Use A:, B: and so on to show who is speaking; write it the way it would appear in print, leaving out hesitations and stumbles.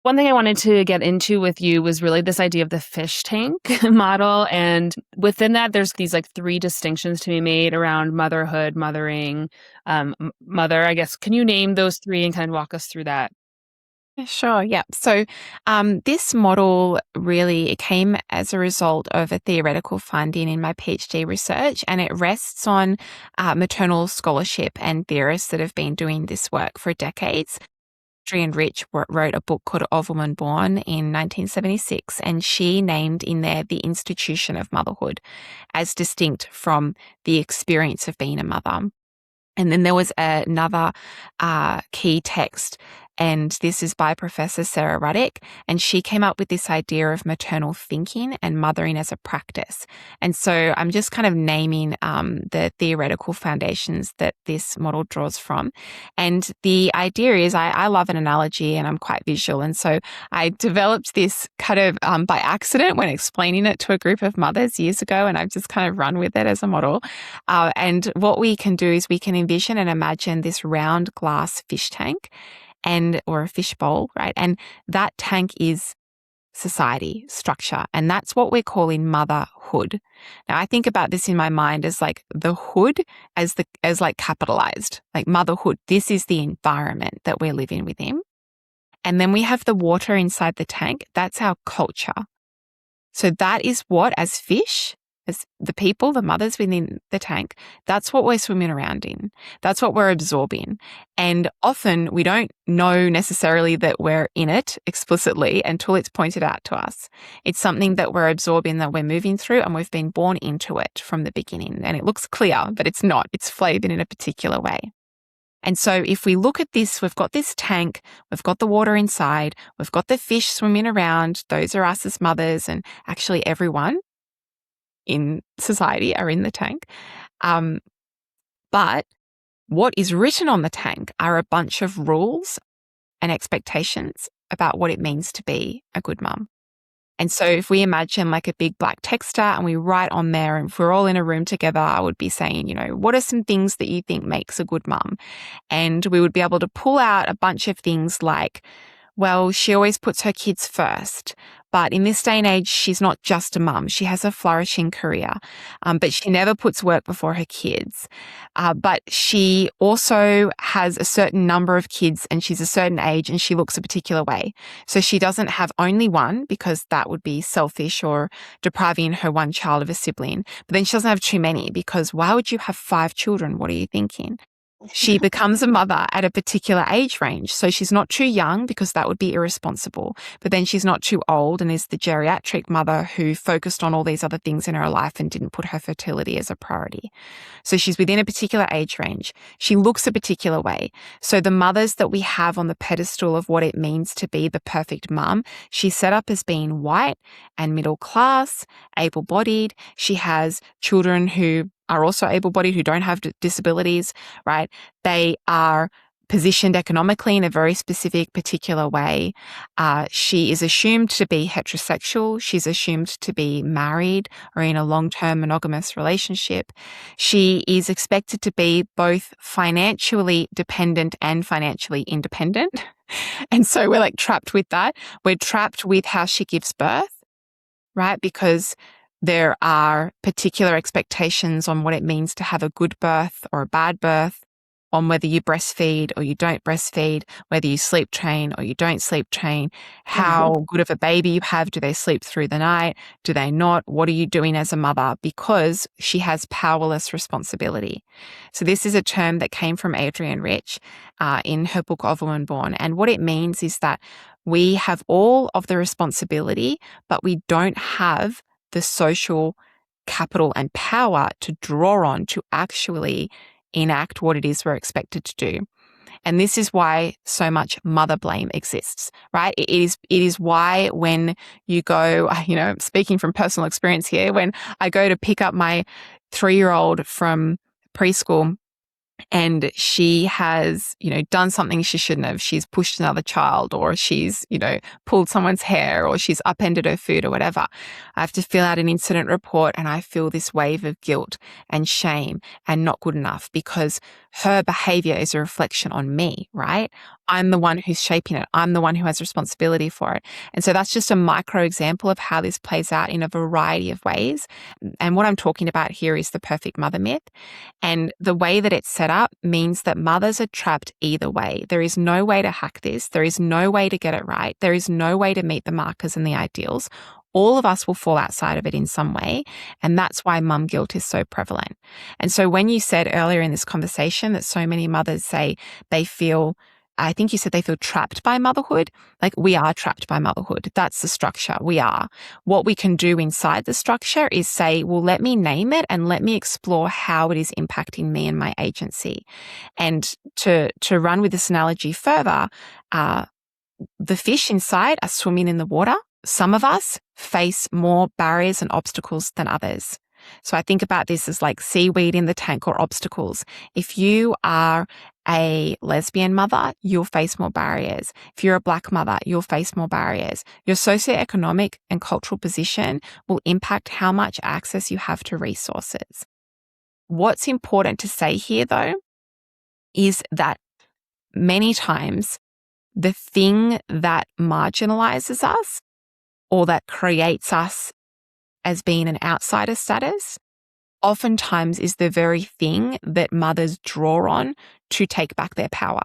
A: One thing I wanted to get into with you was really this idea of the fish tank model. And within that, there's these like three distinctions to be made around motherhood, mothering, mother, I guess. Can you name those three and kind of walk us through that?
B: Yeah, sure. Yeah. So this model really it came as a result of a theoretical finding in my PhD research, and it rests on maternal scholarship and theorists that have been doing this work for decades. Adrienne Rich wrote a book called Of Woman Born in 1976, and she named in there the institution of motherhood as distinct from the experience of being a mother. And then there was another key text, and this is by Professor Sarah Ruddick, and she came up with this idea of maternal thinking and mothering as a practice. And so I'm just kind of naming the theoretical foundations that this model draws from. And the idea is I love an analogy and I'm quite visual. And so I developed this kind of by accident when explaining it to a group of mothers years ago, and I've just kind of run with it as a model. And what we can do is we can envision and imagine this round glass fish tank or a fish bowl, right? And that tank is society, structure, and that's what we're calling motherhood. Now I think about this in my mind as like the hood as like capitalized, like motherhood. This is the environment that we're living within. And then we have the water inside the tank. That's our culture. So that is what, as fish, as the people, the mothers within the tank, that's what we're swimming around in. That's what we're absorbing. And often we don't know necessarily that we're in it explicitly until it's pointed out to us. It's something that we're absorbing, that we're moving through, and we've been born into it from the beginning. And it looks clear, but it's not. It's flavored in a particular way. And so if we look at this, we've got this tank, we've got the water inside, we've got the fish swimming around. Those are us as mothers, and actually everyone in society are in the tank. But what is written on the tank are a bunch of rules and expectations about what it means to be a good mum. And so if we imagine like a big black texter and we write on there, and if we're all in a room together, I would be saying, what are some things that you think makes a good mum? And we would be able to pull out a bunch of things like, well, she always puts her kids first. But in this day and age, she's not just a mum. She has a flourishing career, but she never puts work before her kids. But she also has a certain number of kids and she's a certain age and she looks a particular way. So she doesn't have only one, because that would be selfish or depriving her one child of a sibling. But then she doesn't have too many, because why would you have 5 children? What are you thinking? She becomes a mother at a particular age range. So she's not too young, because that would be irresponsible. But then she's not too old and is the geriatric mother who focused on all these other things in her life and didn't put her fertility as a priority. So she's within a particular age range. She looks a particular way. So the mothers that we have on the pedestal of what it means to be the perfect mum, she's set up as being white and middle class, able-bodied. She has children who are also able-bodied, who don't have disabilities, right? They are positioned economically in a very specific, particular way. She is assumed to be heterosexual. She's assumed to be married or in a long-term monogamous relationship. She is expected to be both financially dependent and financially independent. And so we're like trapped with that. We're trapped with how she gives birth, right? Because there are particular expectations on what it means to have a good birth or a bad birth, on whether you breastfeed or you don't breastfeed, whether you sleep train or you don't sleep train, how good of a baby you have. Do they sleep through the night? Do they not? What are you doing as a mother? Because she has powerless responsibility. So this is a term that came from Adrienne Rich in her book Of Woman Born. And what it means is that we have all of the responsibility, but we don't have the social capital and power to draw on to actually enact what it is we're expected to do. And this is why so much mother blame exists, right? It is why when you go, speaking from personal experience here, when I go to pick up my 3-year-old from preschool, and she has, done something she shouldn't have. She's pushed another child, or she's, pulled someone's hair, or she's upended her food or whatever. I have to fill out an incident report, and I feel this wave of guilt and shame and not good enough because her behavior is a reflection on me, right? I'm the one who's shaping it. I'm the one who has responsibility for it. And so that's just a micro example of how this plays out in a variety of ways. And what I'm talking about here is the perfect mother myth. And the way that it's set up means that mothers are trapped either way. There is no way to hack this. There is no way to get it right. There is no way to meet the markers and the ideals. All of us will fall outside of it in some way. And that's why mum guilt is so prevalent. And so when you said earlier in this conversation that so many mothers say they feel, I think you said they feel trapped by motherhood. Like, we are trapped by motherhood. That's the structure. We are. What we can do inside the structure is say, well, let me name it and let me explore how it is impacting me and my agency. And to run with this analogy further, the fish inside are swimming in the water. Some of us face more barriers and obstacles than others. So I think about this as like seaweed in the tank or obstacles. If you are a lesbian mother, you'll face more barriers. If you're a Black mother, you'll face more barriers. Your socioeconomic and cultural position will impact how much access you have to resources. What's important to say here, though, is that many times the thing that marginalizes us or that creates us as being an outsider status oftentimes is the very thing that mothers draw on to take back their power.